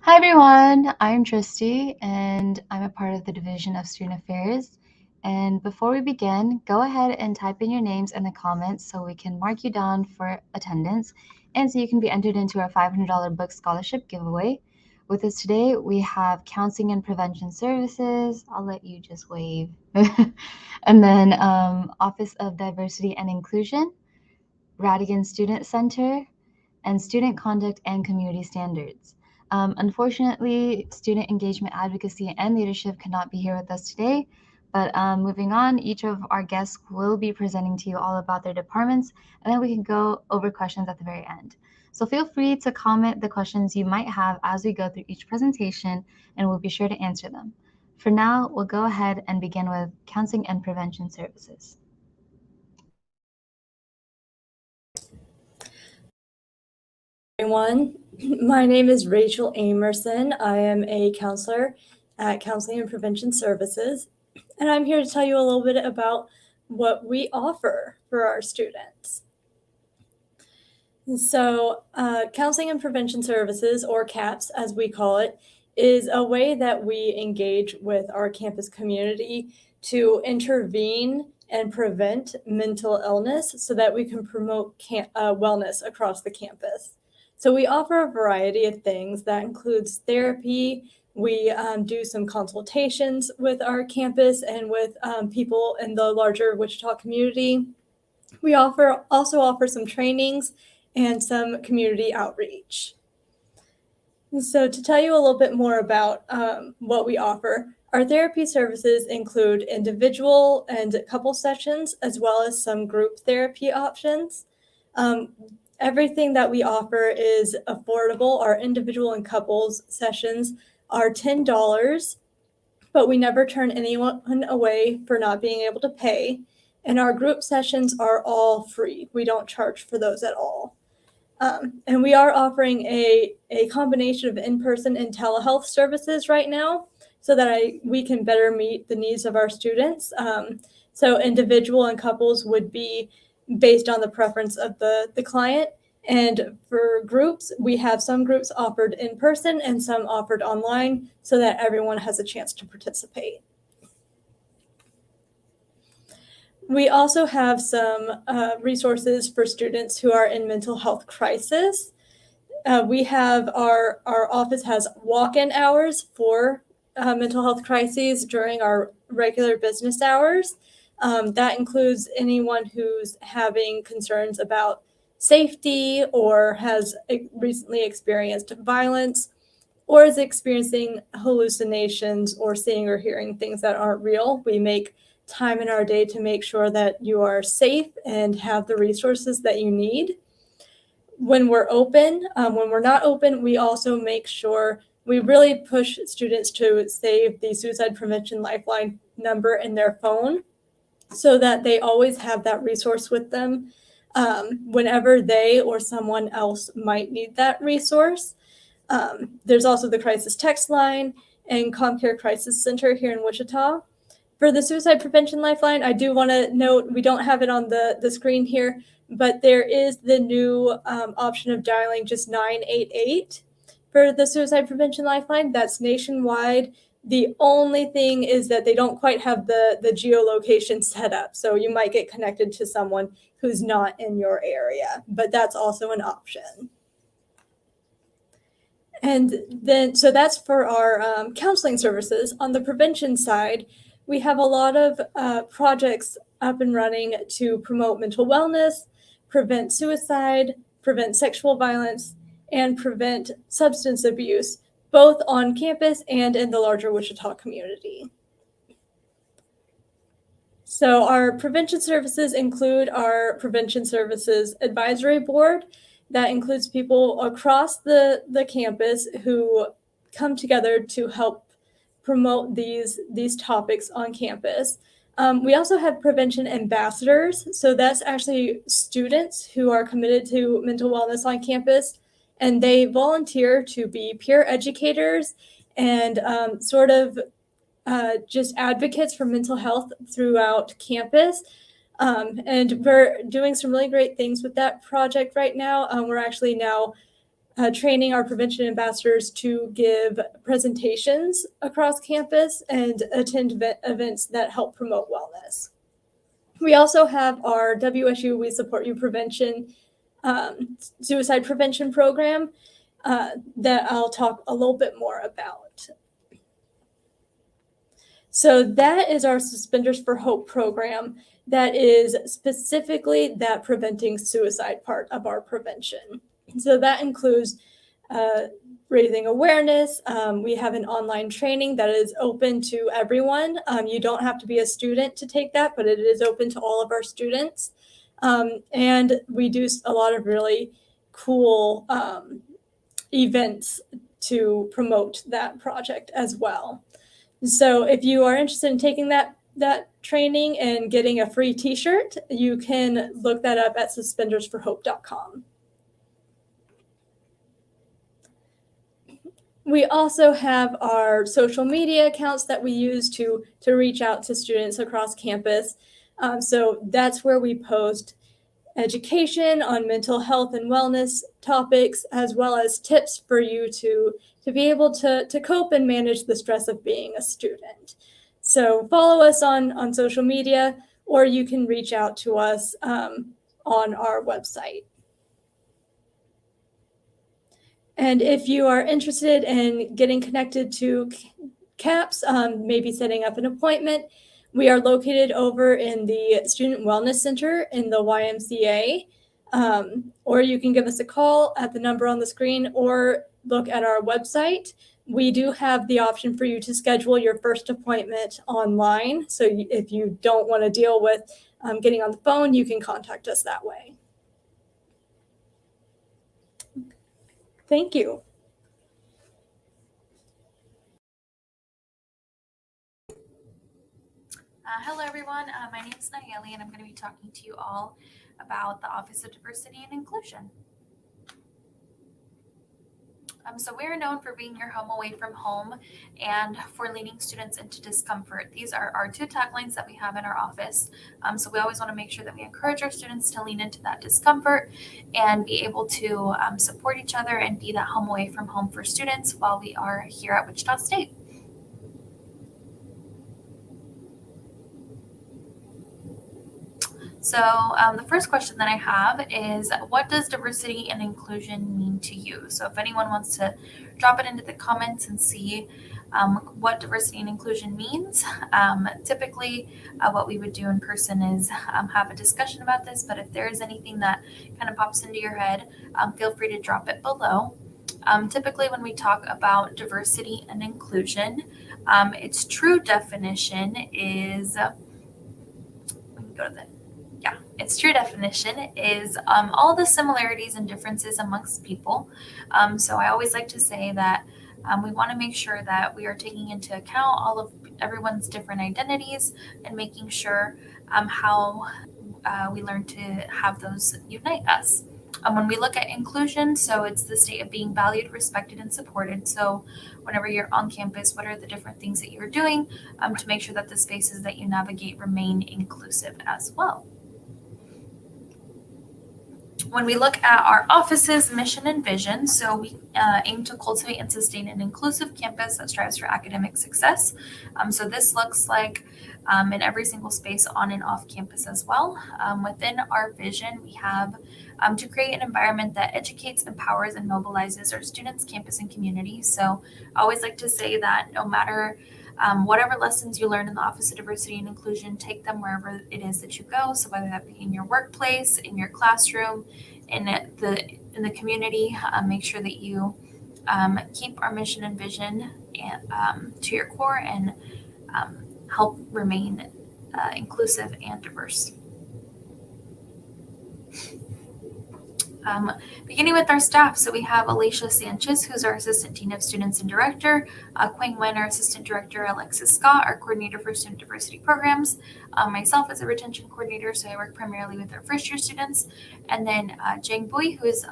Hi everyone, I'm Tristy and I'm a part of the Division of Student Affairs. And before we begin, go ahead and type in your names in the comments so we can mark you down for attendance and so you can be entered into our $500 book scholarship giveaway. With us today, we have Counseling and Prevention Services. I'll let you just wave. And then Office of Diversity and Inclusion, Rhatigan Student Center, and Student Conduct and Community Standards. Unfortunately, student engagement, advocacy, and leadership cannot be here with us today, but moving on, each of our guests will be presenting to you all about their departments, and then we can go over questions at the very end. So feel free to comment the questions you might have as we go through each presentation, and we'll be sure to answer them. For now, we'll go ahead and begin with Counseling and Prevention Services. Everyone, my name is Rachel Amerson. I am a counselor at Counseling and Prevention Services, and I'm here to tell you a little bit about what we offer for our students. So Counseling and Prevention Services, or CAPS as we call it, is a way that we engage with our campus community to intervene and prevent mental illness so that we can promote wellness across the campus. So we offer a variety of things that includes therapy. We do some consultations with our campus and with people in the larger Wichita community. We also offer some trainings and some community outreach. So to tell you a little bit more about what we offer, our therapy services include individual and couple sessions, as well as some group therapy options. Everything that we offer is affordable. Our individual and couples sessions are $10, but we never turn anyone away for not being able to pay. And our group sessions are all free. We don't charge for those at all. And we are offering a combination of in-person and telehealth services right now so that we can better meet the needs of our students. So individual and couples would be based on the preference of the client. And for groups, we have some groups offered in person and some offered online so that everyone has a chance to participate. We also have some resources for students who are in mental health crisis. We have our office has walk-in hours for mental health crises during our regular business hours. That includes anyone who's having concerns about safety or has recently experienced violence or is experiencing hallucinations or seeing or hearing things that aren't real. We make time in our day to make sure that you are safe and have the resources that you need. When we're open, when we're not open, we also make sure we really push students to save the Suicide Prevention Lifeline number in their phone so that they always have that resource with them whenever they or someone else might need that resource. There's also the crisis text line and ComCare Crisis Center here in Wichita. For the Suicide Prevention Lifeline, I do want to note, we don't have it on the screen here, but there is the new option of dialing just 988 for the Suicide Prevention Lifeline. That's nationwide. The only thing is that they don't quite have the geolocation set up. So you might get connected to someone who's not in your area, but that's also an option. And then, so that's for our counseling services. On the prevention side, we have a lot of projects up and running to promote mental wellness, prevent suicide, prevent sexual violence, and prevent substance abuse, both on campus and in the larger Wichita community. So our prevention services include our Prevention Services Advisory Board. That includes people across the campus who come together to help promote these topics on campus. We also have prevention ambassadors. So that's actually students who are committed to mental wellness on campus, and they volunteer to be peer educators and sort of just advocates for mental health throughout campus. And we're doing some really great things with that project right now. We're actually now training our prevention ambassadors to give presentations across campus and attend events that help promote wellness. We also have our WSU We Support You Prevention suicide prevention program that I'll talk a little bit more about. So that is our Suspenders for Hope program that is specifically that preventing suicide part of our prevention. So that includes raising awareness. We have an online training that is open to everyone. You don't have to be a student to take that, but it is open to all of our students. And we do a lot of really cool events to promote that project as well. So if you are interested in taking that training and getting a free t-shirt, you can look that up at suspendersforhope.com. We also have our social media accounts that we use to reach out to students across campus. So that's where we post education on mental health and wellness topics, as well as tips for you to be able to cope and manage the stress of being a student. So follow us on social media, or you can reach out to us on our website. And if you are interested in getting connected to CAPS, maybe setting up an appointment, we are located over in the Student Wellness Center in the YMCA, or you can give us a call at the number on the screen or look at our website. We do have the option for you to schedule your first appointment online. So if you don't want to deal with getting on the phone, you can contact us that way. Thank you. Hello, everyone. My name is Nayeli, and I'm going to be talking to you all about the Office of Diversity and Inclusion. So we're known for being your home away from home and for leading students into discomfort. These are our two taglines that we have in our office. So we always want to make sure that we encourage our students to lean into that discomfort and be able to support each other and be that home away from home for students while we are here at Wichita State. So the first question that I have is, what does diversity and inclusion mean to you? So if anyone wants to drop it into the comments and see what diversity and inclusion means. Typically, what we would do in person is have a discussion about this, but if there is anything that kind of pops into your head, feel free to drop it below. Typically, when we talk about diversity and inclusion, its true definition is, its true definition is all the similarities and differences amongst people. So I always like to say that we want to make sure that we are taking into account all of everyone's different identities and making sure how we learn to have those unite us. When we look at inclusion, so it's the state of being valued, respected, and supported. So whenever you're on campus, what are the different things that you're doing to make sure that the spaces that you navigate remain inclusive as well? When we look at our office's mission and vision, so we aim to cultivate and sustain an inclusive campus that strives for academic success. So this looks like in every single space on and off campus as well. Within our vision, we have to create an environment that educates, empowers, and mobilizes our students, campus, and community. So I always like to say that no matter whatever lessons you learn in the Office of Diversity and Inclusion, take them wherever it is that you go. So whether that be in your workplace, in your classroom, in the community, make sure that you keep our mission and vision to your core and help remain inclusive and diverse. Beginning with our staff, so we have Alicia Sanchez, who's our Assistant Dean of Students and Director, Quang Wen, our Assistant Director, Alexis Scott, our Coordinator for Student Diversity Programs, myself as a Retention Coordinator, so I work primarily with our first-year students, and then Jang Bui, who is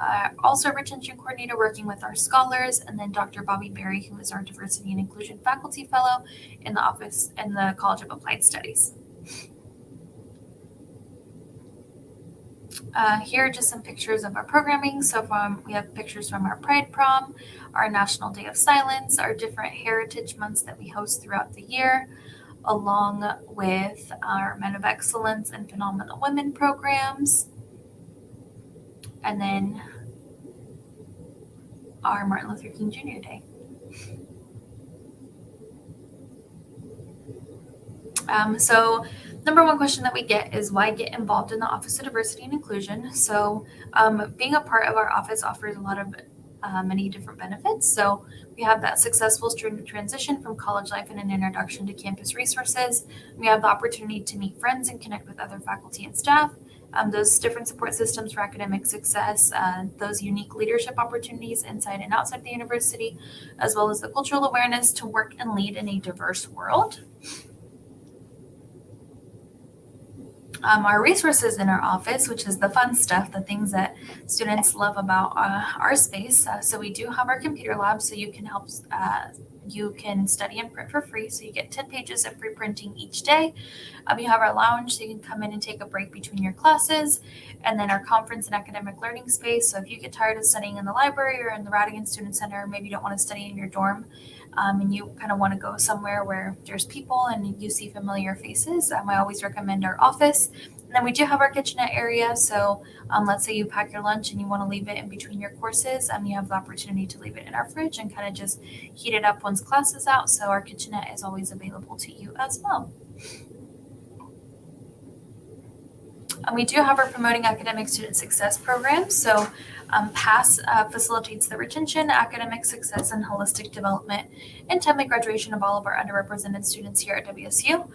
also a Retention Coordinator working with our scholars, and then Dr. Bobby Berry, who is our Diversity and Inclusion Faculty Fellow in the office in the College of Applied Studies. Here are just some pictures of our programming. So we have pictures from our Pride Prom, our National Day of Silence, our different heritage months that we host throughout the year, along with our Men of Excellence and Phenomenal Women programs, and then our Martin Luther King Jr. Day. So number one question that we get is why get involved in the Office of Diversity and Inclusion? So being a part of our office offers a lot of many different benefits. So we have that successful student transition from college life and an introduction to campus resources. We have the opportunity to meet friends and connect with other faculty and staff. Those different support systems for academic success, those unique leadership opportunities inside and outside the university, as well as the cultural awareness to work and lead in a diverse world. Our resources in our office, which is the fun stuff, the things that students love about our space. So we do have our computer lab, so you can study and print for free. So you get 10 pages of free printing each day. We have our lounge, so you can come in and take a break between your classes. And then our conference and academic learning space. So if you get tired of studying in the library or in the Rhatigan Student Center, maybe you don't want to study in your dorm, and you kind of want to go somewhere where there's people and you see familiar faces, I always recommend our office. And then we do have our kitchenette area. So let's say you pack your lunch and you want to leave it in between your courses, you have the opportunity to leave it in our fridge and kind of just heat it up once class is out. So our kitchenette is always available to you as well. We do have our Promoting Academic Student Success program. So PASS facilitates the retention, academic success, and holistic development and timely graduation of all of our underrepresented students here at WSU.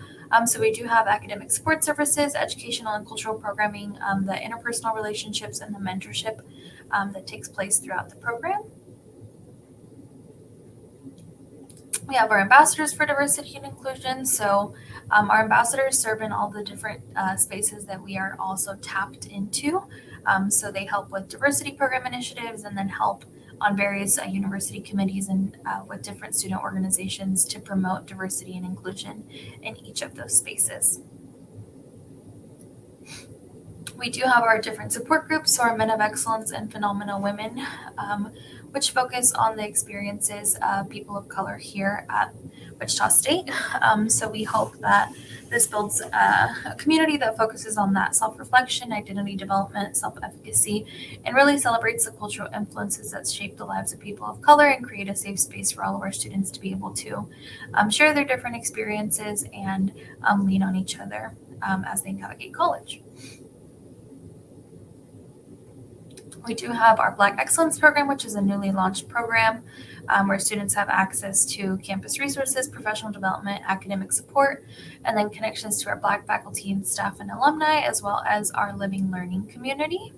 So we do have academic support services, educational and cultural programming, the interpersonal relationships, and the mentorship that takes place throughout the program. We have our ambassadors for diversity and inclusion. So our ambassadors serve in all the different spaces that we are also tapped into. So they help with diversity program initiatives and then help on various university committees and with different student organizations to promote diversity and inclusion in each of those spaces. We do have our different support groups, so our Men of Excellence and Phenomenal Women, which focus on the experiences of people of color here at Wichita State. So we hope that this builds a community that focuses on that self-reflection, identity development, self-efficacy, and really celebrates the cultural influences that shape the lives of people of color and create a safe space for all of our students to be able to share their different experiences and lean on each other as they navigate college. We do have our Black Excellence program, which is a newly launched program where students have access to campus resources, professional development, academic support, and then connections to our Black faculty and staff and alumni, as well as our living learning community.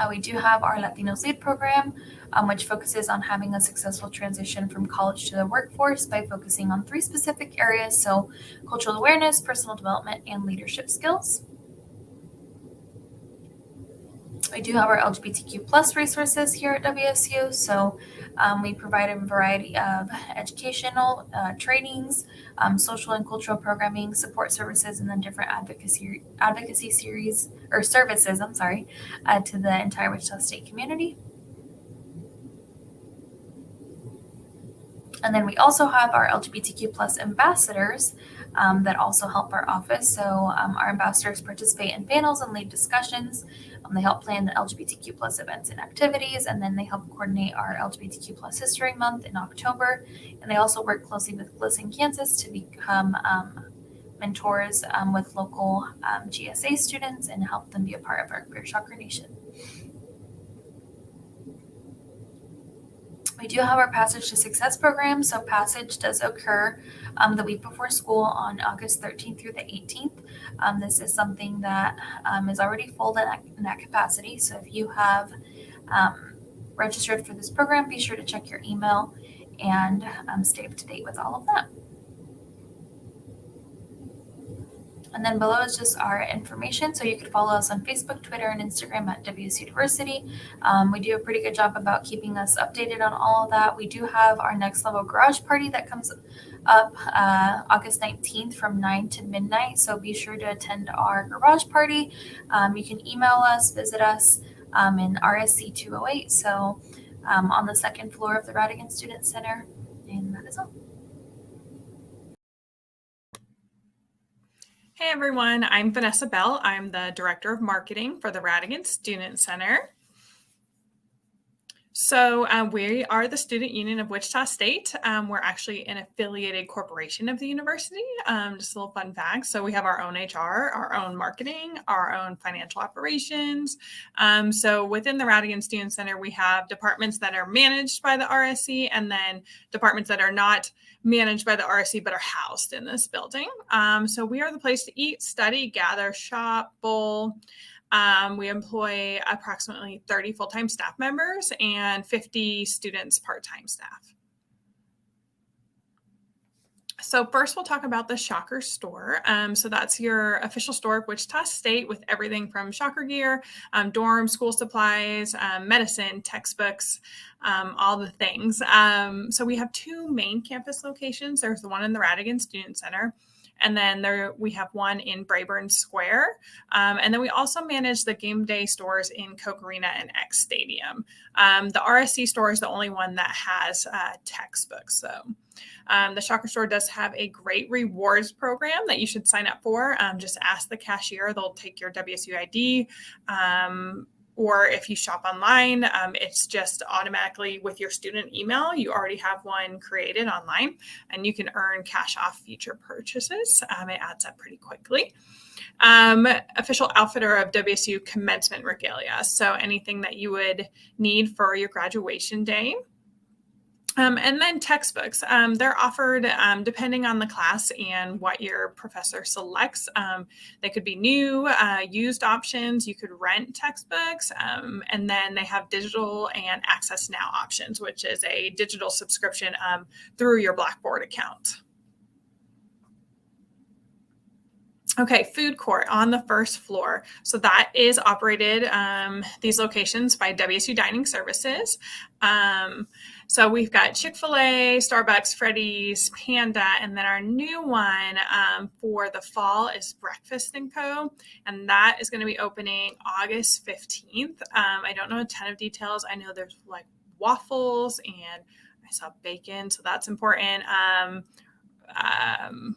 We do have our Latinos Lead program, which focuses on having a successful transition from college to the workforce by focusing on 3 specific areas, so cultural awareness, personal development, and leadership skills. We do have our LGBTQ plus resources here at WSU. So we provide a variety of educational trainings, social and cultural programming, support services, and then different advocacy series or services, to the entire Wichita State community. And then we also have our LGBTQ plus ambassadors that also help our office. So our ambassadors participate in panels and lead discussions. They help plan the LGBTQ plus events and activities, and then they help coordinate our LGBTQ plus History Month in October. And they also work closely with GLSEN Kansas to become mentors with local GSA students and help them be a part of our Queer Shocker Nation. We do have our Passage to Success program. So Passage does occur the week before school on August 13th through the 18th. This is something that is already full in that capacity. So if you have registered for this program, be sure to check your email and stay up to date with all of that. And then below is just our information. So you could follow us on Facebook, Twitter, and Instagram at WSU University. We do a pretty good job about keeping us updated on all of that. We do have our Next Level Garage Party that comes up August 19th from 9 to midnight. So be sure to attend our garage party. You can email us, visit us in RSC 208. So on the second floor of the Rhatigan Student Center. And that is all. Hey everyone, I'm Vanessa Bell. I'm the Director of Marketing for the Rhatigan Student Center. So we are the Student Union of Wichita State. We're actually an affiliated corporation of the university. Just a little fun fact. So we have our own HR, our own marketing, our own financial operations. So within the Rhatigan Student Center, we have departments that are managed by the RSC and then departments that are not managed by the RSC but are housed in this building. So we are the place to eat, study, gather, shop, bowl. We employ approximately 30 full-time staff members and 50 students part-time staff. So first we'll talk about the Shocker store. So that's your official store of Wichita State with everything from Shocker gear, dorm, school supplies, medicine, textbooks, all the things. So we have two main campus locations. There's the one in the Rhatigan Student Center. And then we have one in Brayburn Square. And then we also manage the game day stores in Koch Arena and X Stadium. The RSC store is the only one that has textbooks. So the Shocker store does have a great rewards program that you should sign up for. Just ask the cashier. They'll take your WSU ID. Or if you shop online, it's just automatically with your student email. You already have one created online and you can earn cash off future purchases. It adds up pretty quickly. Official outfitter of WSU commencement regalia. So anything that you would need for your graduation day. And then textbooks, they're offered depending on the class and what your professor selects. They could be new, used options. You could rent textbooks. And then they have digital and Access Now options, which is a digital subscription through your Blackboard account. Okay, food court on the first floor. So that is operated, these locations by WSU Dining Services. So we've got Chick-fil-A, Starbucks, Freddy's, Panda, and then our new one for the fall is Breakfast & Co. And that is going to be opening August 15th. I don't know a ton of details. I know there's like waffles and I saw bacon, so that's important.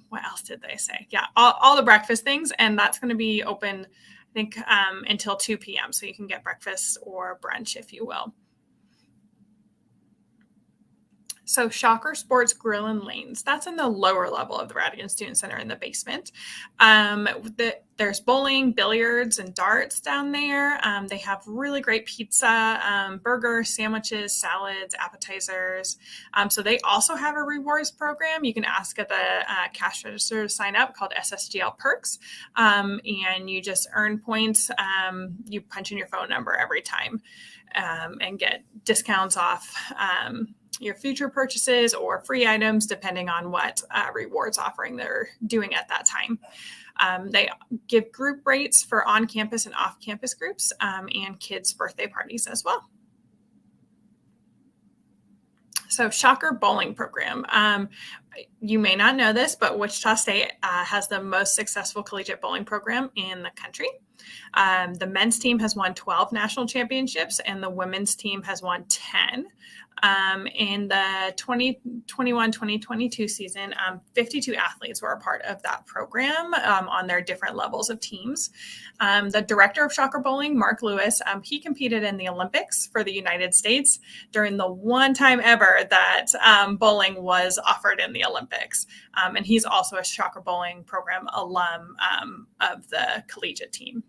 What else did they say? Yeah, all the breakfast things. And that's going to be open, I think, until 2 p.m. So you can get breakfast or brunch, if you will. So Shocker Sports Grill and Lanes, that's in the lower level of the Rhatigan Student Center in the basement. There's bowling, billiards, and darts down there. They have really great pizza, burgers, sandwiches, salads, appetizers. So they also have a rewards program. You can ask at the cash register to sign up called SSGL Perks. And you just earn points. You punch in your phone number every time and get discounts off your future purchases or free items, depending on what rewards offering they're doing at that time. They give group rates for on-campus and off-campus groups and kids' birthday parties as well. So Shocker Bowling Program. You may not know this, but Wichita State has the most successful collegiate bowling program in the country. The men's team has won 12 national championships and the women's team has won 10. In the 2021-2022 season, 52 athletes were a part of that program on their different levels of teams. The director of Shocker Bowling, Mark Lewis, he competed in the Olympics for the United States during the one time ever that bowling was offered in the Olympics. And he's also a Shocker Bowling program alum of the collegiate team.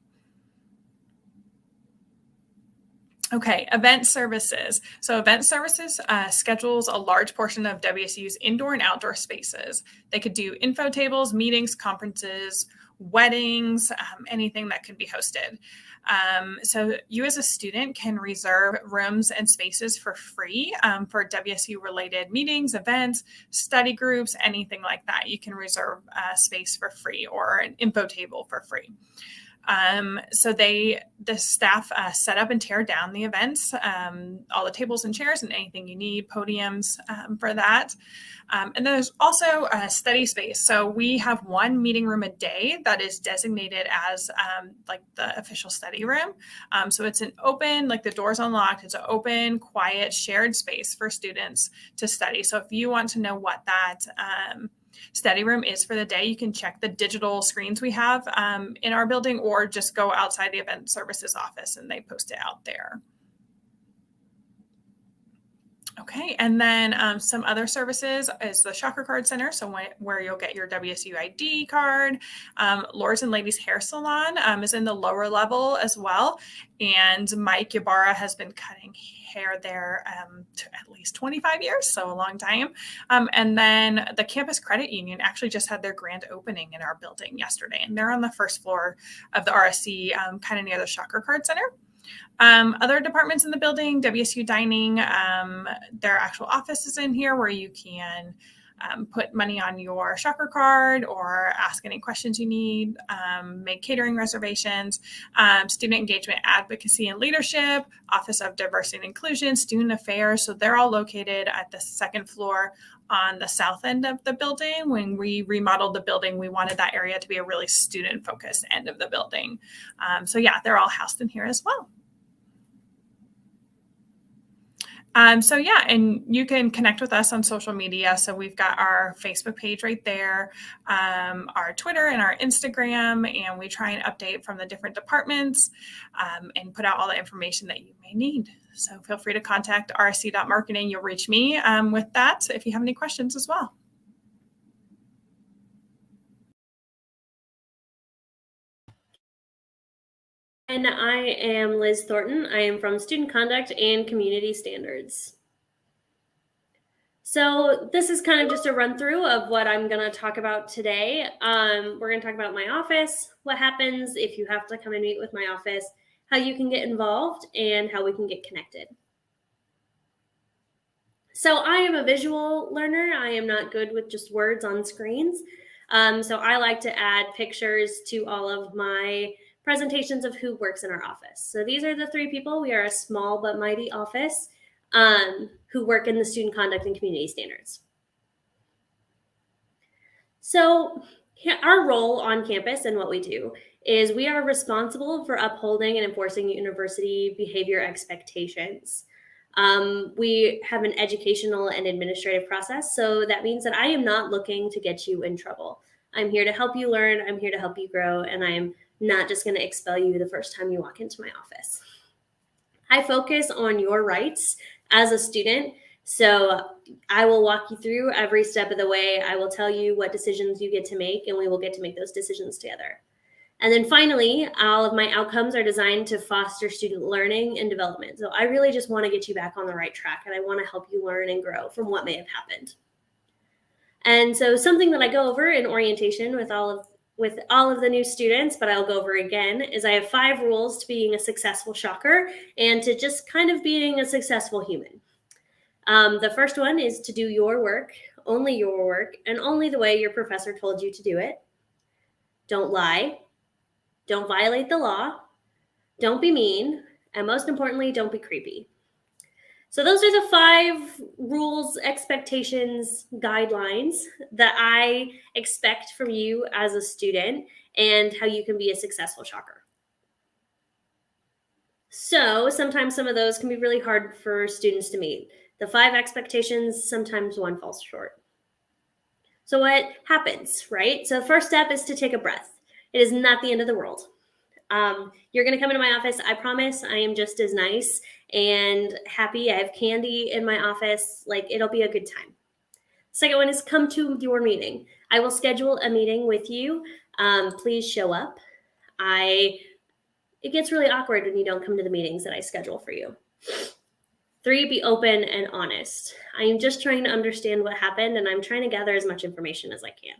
Okay, event services. So event services schedules a large portion of WSU's indoor and outdoor spaces. They could do info tables, meetings, conferences, weddings, anything that could be hosted. So you as a student can reserve rooms and spaces for free for WSU related meetings, events, study groups, anything like that. You can reserve space for free or an info table for free. So the staff set up and tear down the events, all the tables and chairs and anything you need, podiums for that. And then there's also a study space. So we have one meeting room a day that is designated as like the official study room. So it's an open, like the door's unlocked. It's an open, quiet, shared space for students to study. So if you want to know what that study room is for the day, you can check the digital screens we have in our building or just go outside the event services office and they post it out there. Okay, and then some other services is the Shocker Card Center, so where you'll get your WSU ID card. Lords and Ladies Hair Salon is in the lower level as well, and Mike Ybarra has been cutting hair there at least 25 years, so a long time. And then the Campus Credit Union actually just had their grand opening in our building yesterday, and they're on the first floor of the RSC, kind of near the Shocker Card Center. Other departments in the building, WSU Dining, their actual office is in here where you can put money on your Shocker card or ask any questions you need, make catering reservations, student engagement, advocacy and leadership, Office of Diversity and Inclusion, student affairs. So they're all located at the second floor on the south end of the building. When we remodeled the building, we wanted that area to be a really student-focused end of the building. So yeah, they're all housed in here as well. So yeah, and you can connect with us on social media. So we've got our Facebook page right there, our Twitter and our Instagram, and we try and update from the different departments and put out all the information that you may need. So feel free to contact rsc.marketing. You'll reach me with that if you have any questions as well. And I am Liz Thornton. I am from Student Conduct and Community Standards. So this is kind of just a run through of what I'm going to talk about today. We're going to talk about my office, what happens if you have to come and meet with my office, how you can get involved, and how we can get connected. So I am a visual learner. I am not good with just words on screens. So I like to add pictures to all of my presentations of who works in our office. So these are the three people. We are a small but mighty office who work in the Student Conduct and Community Standards. So our role on campus and what we do is we are responsible for upholding and enforcing university behavior expectations. We have an educational and administrative process. So that means that I am not looking to get you in trouble. I'm here to help you learn. I'm here to help you grow. And I am not just going to expel you the first time you walk into my office. I focus on your rights as a student. So I will walk you through every step of the way. I will tell you what decisions you get to make, and we will get to make those decisions together. And then finally, all of my outcomes are designed to foster student learning and development. So I really just want to get you back on the right track, and I want to help you learn and grow from what may have happened. And so something that I go over in orientation with all of the new students, but I'll go over again, is I have 5 rules to being a successful Shocker and to just kind of being a successful human. The first one is to do your work, and only the way your professor told you to do it. Don't lie. Don't violate the law. Don't be mean. And most importantly, don't be creepy. So those are the 5 rules, expectations, guidelines that I expect from you as a student and how you can be a successful shocker. So sometimes some of those can be really hard for students to meet. The 5 expectations, sometimes one falls short. So what happens, right? So the first step is to take a breath. It is not the end of the world. You're going to come into my office. I promise I am just as nice and happy. I have candy in my office. Like, it'll be a good time. Second one is come to your meeting. I will schedule a meeting with you. Please show up. It gets really awkward when you don't come to the meetings that I schedule for you. 3, be open and honest. I am just trying to understand what happened, and I'm trying to gather as much information as I can.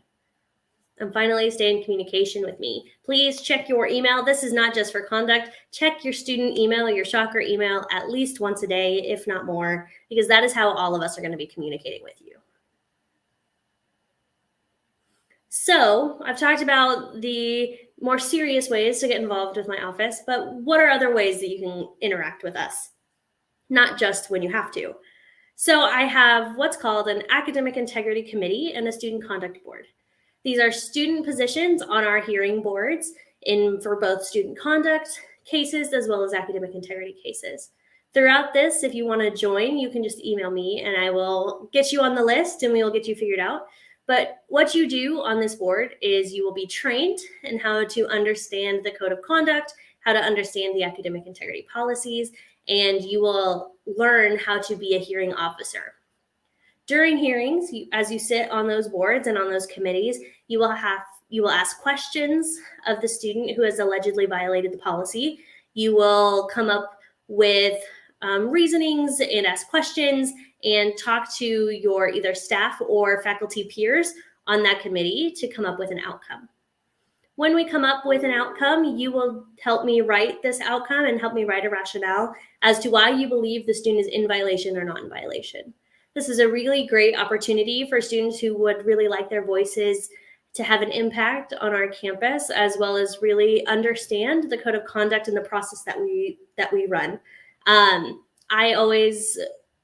And finally, stay in communication with me. Please check your email. This is not just for conduct. Check your student email or your shocker email at least once a day, if not more, because that is how all of us are going to be communicating with you. So I've talked about the more serious ways to get involved with my office, but what are other ways that you can interact with us? Not just when you have to. So I have what's called an Academic Integrity Committee and a Student Conduct Board. These are student positions on our hearing boards for both student conduct cases as well as academic integrity cases. Throughout this, if you want to join, you can just email me and I will get you on the list and we will get you figured out. But what you do on this board is you will be trained in how to understand the code of conduct, how to understand the academic integrity policies, and you will learn how to be a hearing officer. During hearings, as you sit on those boards and on those committees, you will ask questions of the student who has allegedly violated the policy. You will come up with reasonings and ask questions and talk to your either staff or faculty peers on that committee to come up with an outcome. When we come up with an outcome, you will help me write this outcome and help me write a rationale as to why you believe the student is in violation or not in violation. This is a really great opportunity for students who would really like their voices to have an impact on our campus, as well as really understand the code of conduct and the process that we run. I always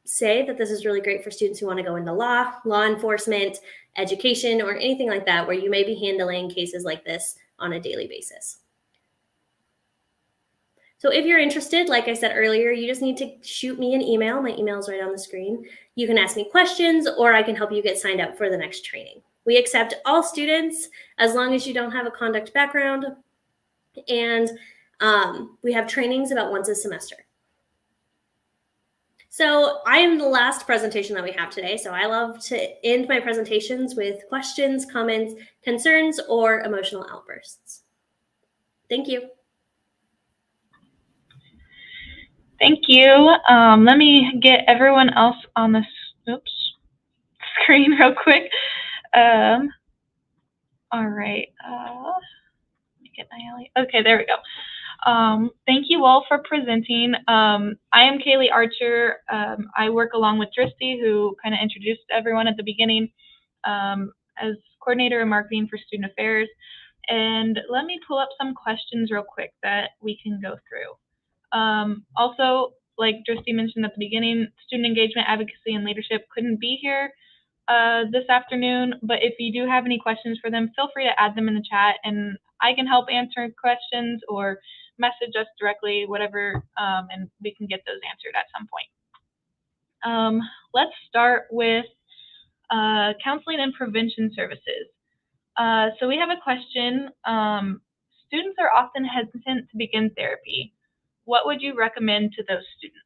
say that this is really great for students who want to go into law enforcement, education, or anything like that, where you may be handling cases like this on a daily basis. So if you're interested, like I said earlier, you just need to shoot me an email. My email is right on the screen. You can ask me questions, or I can help you get signed up for the next training. We accept all students as long as you don't have a conduct background, and we have trainings about once a semester. So I am the last presentation that we have today, so I love to end my presentations with questions, comments, concerns, or emotional outbursts. Thank you. Thank you. Let me get everyone else on the screen real quick. All right. Let me get my okay, there we go. Thank you all for presenting. I am Kaylee Archer. I work along with Dristy, who kind of introduced everyone at the beginning, as coordinator in marketing for student affairs. And let me pull up some questions real quick that we can go through. Also, like Dristy mentioned at the beginning, student engagement, advocacy, and leadership couldn't be here this afternoon, but if you do have any questions for them, feel free to add them in the chat and I can help answer questions or message us directly, whatever, and we can get those answered at some point. Let's start with counseling and prevention services. So we have a question. Students are often hesitant to begin therapy. What would you recommend to those students?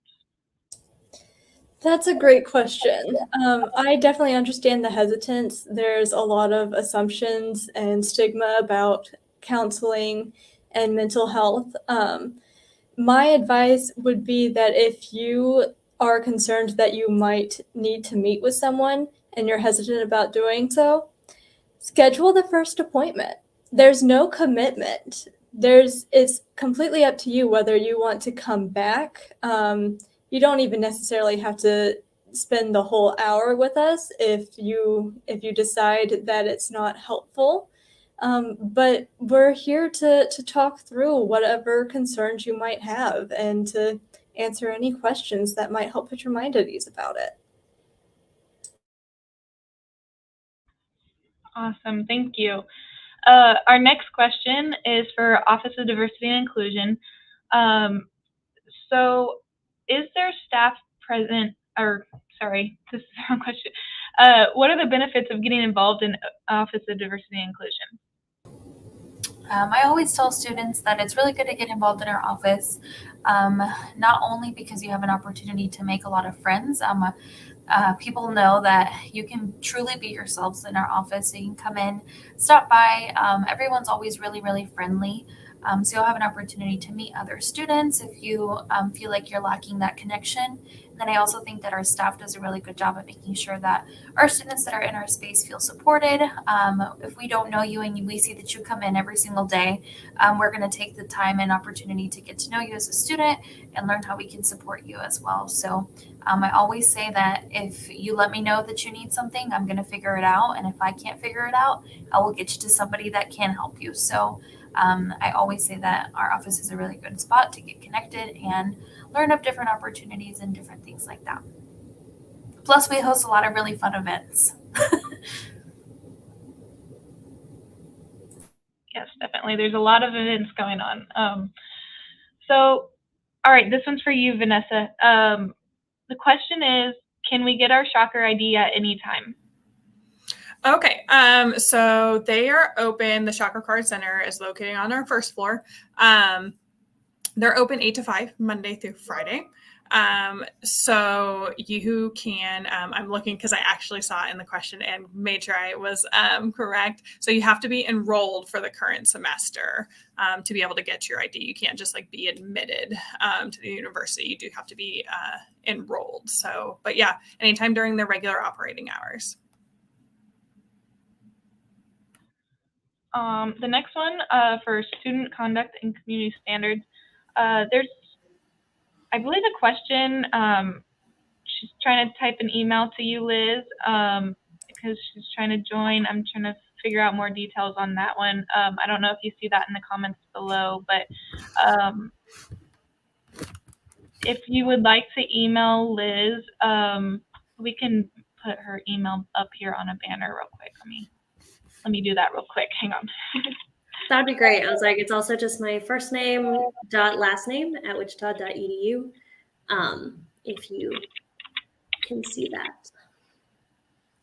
That's a great question. I definitely understand the hesitance. There's a lot of assumptions and stigma about counseling and mental health. My advice would be that if you are concerned that you might need to meet with someone and you're hesitant about doing so, schedule the first appointment. There's no commitment. It's completely up to you whether you want to come back. You don't even necessarily have to spend the whole hour with us if you decide that it's not helpful. But we're here to talk through whatever concerns you might have and to answer any questions that might help put your mind at ease about it. Awesome, thank you. Our next question is for Office of Diversity and Inclusion. So is there staff present, or sorry, this is the wrong question. What are the benefits of getting involved in Office of Diversity and Inclusion? I always tell students that it's really good to get involved in our office, not only because you have an opportunity to make a lot of friends. People know that you can truly be yourselves in our office. So you can come in, stop by. Everyone's always really, really friendly. So you'll have an opportunity to meet other students if you feel like you're lacking that connection. And then I also think that our staff does a really good job of making sure that our students that are in our space feel supported. If we don't know you and we see that you come in every single day, we're going to take the time and opportunity to get to know you as a student and learn how we can support you as well. So I always say that if you let me know that you need something, I'm going to figure it out. And if I can't figure it out, I will get you to somebody that can help you. So I always say that our office is a really good spot to get connected and learn of different opportunities and different things like that. Plus, we host a lot of really fun events. Yes, definitely. There's a lot of events going on. So, all right, this one's for you, Vanessa. The question is, can we get our Shocker ID at any time? Okay, so they are open. The Shocker Card Center is located on our first floor. They're open 8 to 5, Monday through Friday. So you can, I'm looking because I actually saw it in the question and made sure I was correct. So you have to be enrolled for the current semester to be able to get your ID. You can't just like be admitted to the university. You do have to be enrolled. So, but yeah, anytime during the regular operating hours. The next one for student conduct and community standards, there's, I believe, a question. She's trying to type an email to you, Liz, because she's trying to join. I'm trying to figure out more details on that one. I don't know if you see that in the comments below, but if you would like to email Liz, we can put her email up here on a banner real quick. Let me do that real quick. Hang on. That'd be great. I was like, it's also just my first name dot last name at wichita.edu. If you can see that.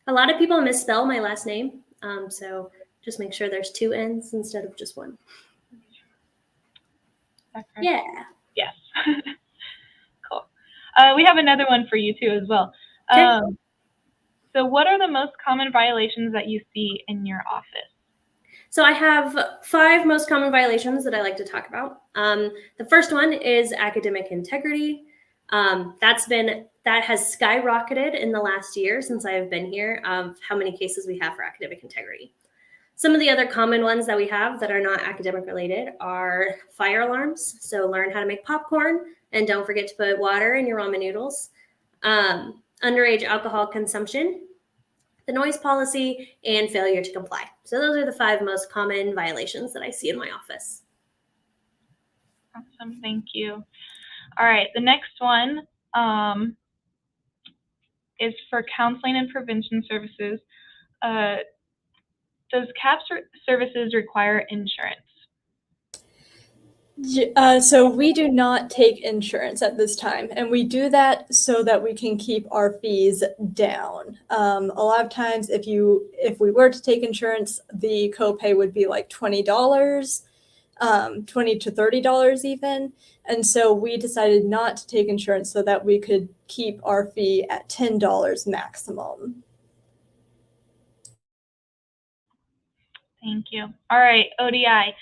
A lot of people misspell my last name. So just make sure there's 2 N's instead of just 1. Yeah. Yes. Cool. We have another one for you too as well. Okay. So what are the most common violations that you see in your office? So I have 5 most common violations that I like to talk about. The first one is academic integrity. That has skyrocketed in the last year since I have been here of how many cases we have for academic integrity. Some of the other common ones that we have that are not academic related are fire alarms. So learn how to make popcorn and don't forget to put water in your ramen noodles. Underage alcohol consumption, the noise policy, and failure to comply. So those are the 5 most common violations that I see in my office. Awesome, thank you. All right, the next one is for counseling and prevention services. Does CAP services requure insurance? So we do not take insurance at this time, and we do that so that we can keep our fees down. A lot of times, if we were to take insurance, the copay would be like $20, $20 to $30 even. And so we decided not to take insurance so that we could keep our fee at $10 maximum. Thank you. All right, ODI.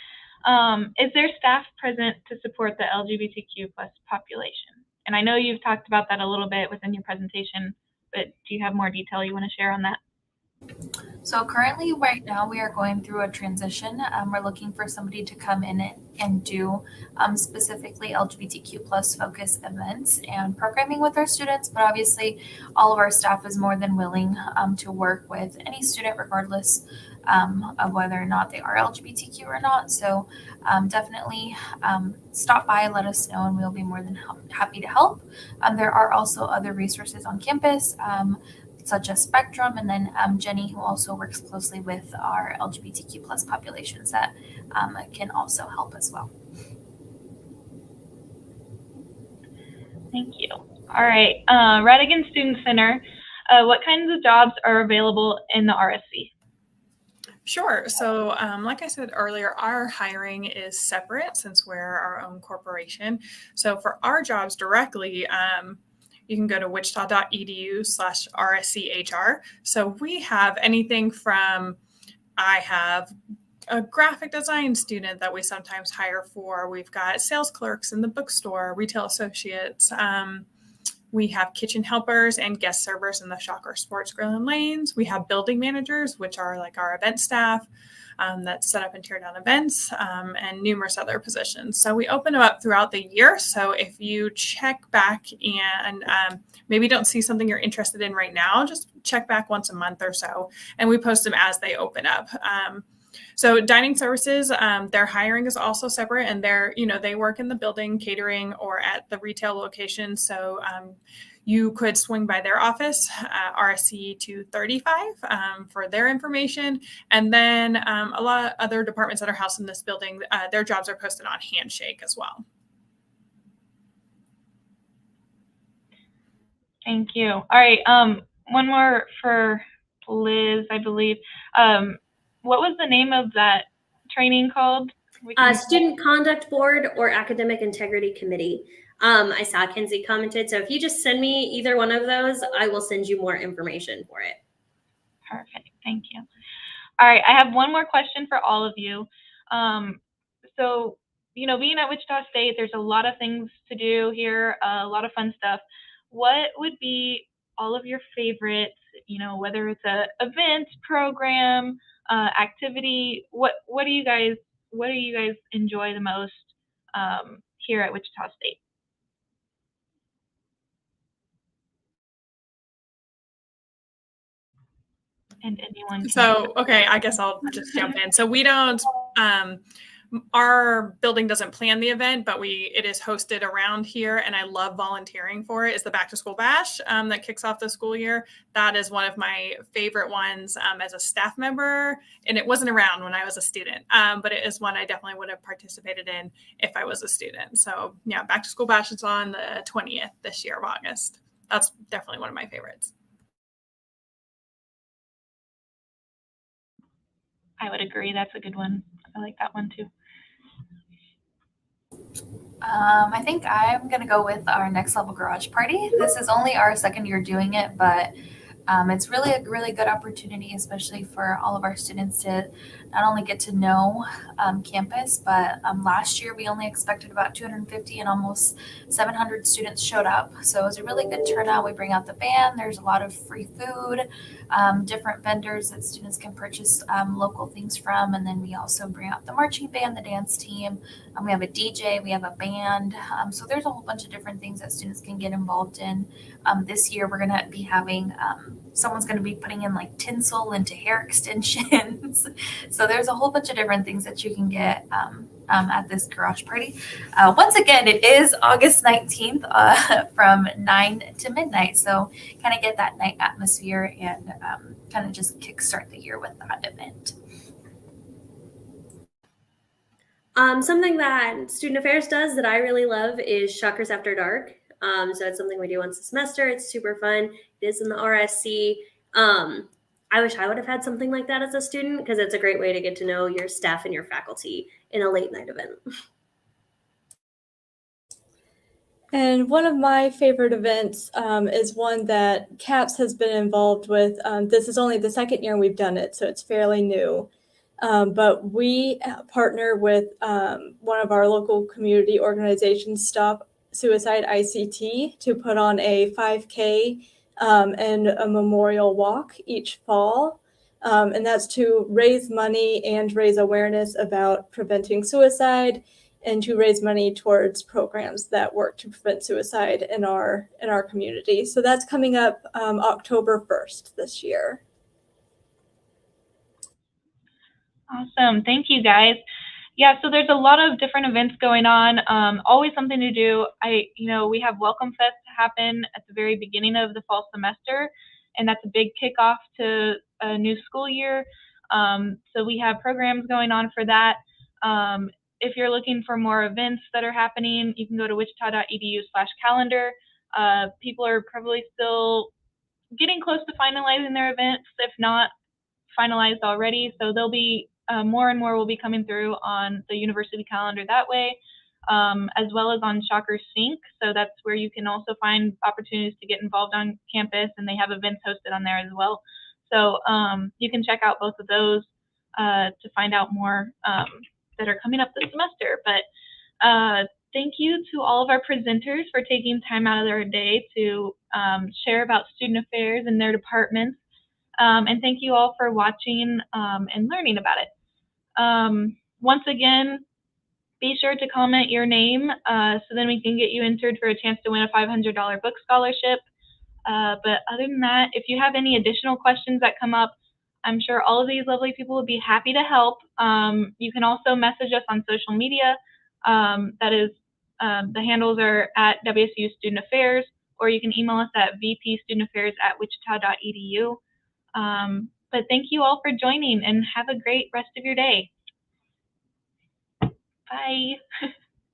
Is there staff present to support the LGBTQ plus population? And I know you've talked about that a little bit within your presentation, but do you have more detail you want to share on that? So currently, right now, we are going through a transition. We're looking for somebody to come in and do specifically LGBTQ plus focused events and programming with our students. But obviously, all of our staff is more than willing to work with any student, regardless of whether or not they are LGBTQ or not. So definitely stop by, let us know, and we'll be more than happy to help. There are also other resources on campus, such as Spectrum, and then Jenny, who also works closely with our LGBTQ plus populations, that can also help as well. Thank you. All right, Rhatigan Student Center, what kinds of jobs are available in the RSC? Sure. So like I said earlier, our hiring is separate since we're our own corporation. So for our jobs directly, you can go to wichita.edu/RSCHR. So we have anything from, I have a graphic design student that we sometimes hire for. We've got sales clerks in the bookstore, retail associates. We have kitchen helpers and guest servers in the Shocker Sports Grill and Lanes. We have building managers, which are like our event staff that set up and tear down events, and numerous other positions. So we open them up throughout the year. So if you check back and maybe don't see something you're interested in right now, just check back once a month or so, and we post them as they open up. So dining services, their hiring is also separate, and they work in the building, catering, or at the retail location. So you could swing by their office, RSC 235, for their information. And then a lot of other departments that are housed in this building, their jobs are posted on Handshake as well. Thank you. All right, one more for Liz, I believe. What was the name of that training called? Student Conduct Board or Academic Integrity Committee. I saw Kenzie commented, so if you just send me either one of those, I will send you more information for it. Perfect, thank you. All right, I have one more question for all of you. So, being at Wichita State, there's a lot of things to do here, a lot of fun stuff. What would be all of your favorites, whether it's a event, program, activity, what do you guys enjoy the most here at Wichita State? And anyone? So, okay, I guess I'll just jump in. So we don't, our building doesn't plan the event, but it is hosted around here, and I love volunteering for it. It's the Back to School Bash that kicks off the school year. That is one of my favorite ones as a staff member, and it wasn't around when I was a student, but it is one I definitely would have participated in if I was a student. So yeah, Back to School Bash is on the 20th this year of August. That's definitely one of my favorites. I would agree. That's a good one. I like that one too. I think I'm going to go with our next level garage party. This is only our second year doing it, but it's really a really good opportunity, especially for all of our students to not only get to know campus, but last year we only expected about 250 and almost 700 students showed up. So it was a really good turnout. We bring out the band. There's a lot of free food, different vendors that students can purchase local things from. And then we also bring out the marching band, the dance team. We have a DJ, we have a band. So there's a whole bunch of different things that students can get involved in. This year we're going to be having, someone's going to be putting in like tinsel into hair extensions. So there's a whole bunch of different things that you can get at this garage party. Once again, it is August 19th from 9 to midnight. So kind of get that night atmosphere and kind of just kickstart the year with that event. Something that Student Affairs does that I really love is Shockers After Dark. So it's something we do once a semester. It's super fun. It is in the RSC. I wish I would have had something like that as a student because it's a great way to get to know your staff and your faculty in a late night event. And one of my favorite events is one that CAPS has been involved with. This is only the second year we've done it, so it's fairly new. But we partner with one of our local community organizations, Stop Suicide ICT, to put on a 5K and a memorial walk each fall. And that's to raise money and raise awareness about preventing suicide, and to raise money towards programs that work to prevent suicide in our community. So that's coming up October 1st this year. Awesome. Thank you, guys. Yeah, so there's a lot of different events going on. Always something to do. We have Welcome Fest happen at the very beginning of the fall semester, and that's a big kickoff to a new school year. So we have programs going on for that. If you're looking for more events that are happening, you can go to wichita.edu/calendar. People are probably still getting close to finalizing their events, if not finalized already. So there'll be more and more will be coming through on the university calendar that way, as well as on Shocker Sync. So that's where you can also find opportunities to get involved on campus, and they have events hosted on there as well. So you can check out both of those to find out more that are coming up this semester. But thank you to all of our presenters for taking time out of their day to share about student affairs in their departments. And thank you all for watching and learning about it. Once again, be sure to comment your name so then we can get you entered for a chance to win a $500 book scholarship. But other than that, if you have any additional questions that come up, I'm sure all of these lovely people will be happy to help. You can also message us on social media. That is, the handles are at WSU Student Affairs, or you can email us at vpstudentaffairs@wichita.edu. But thank you all for joining, and have a great rest of your day. Bye.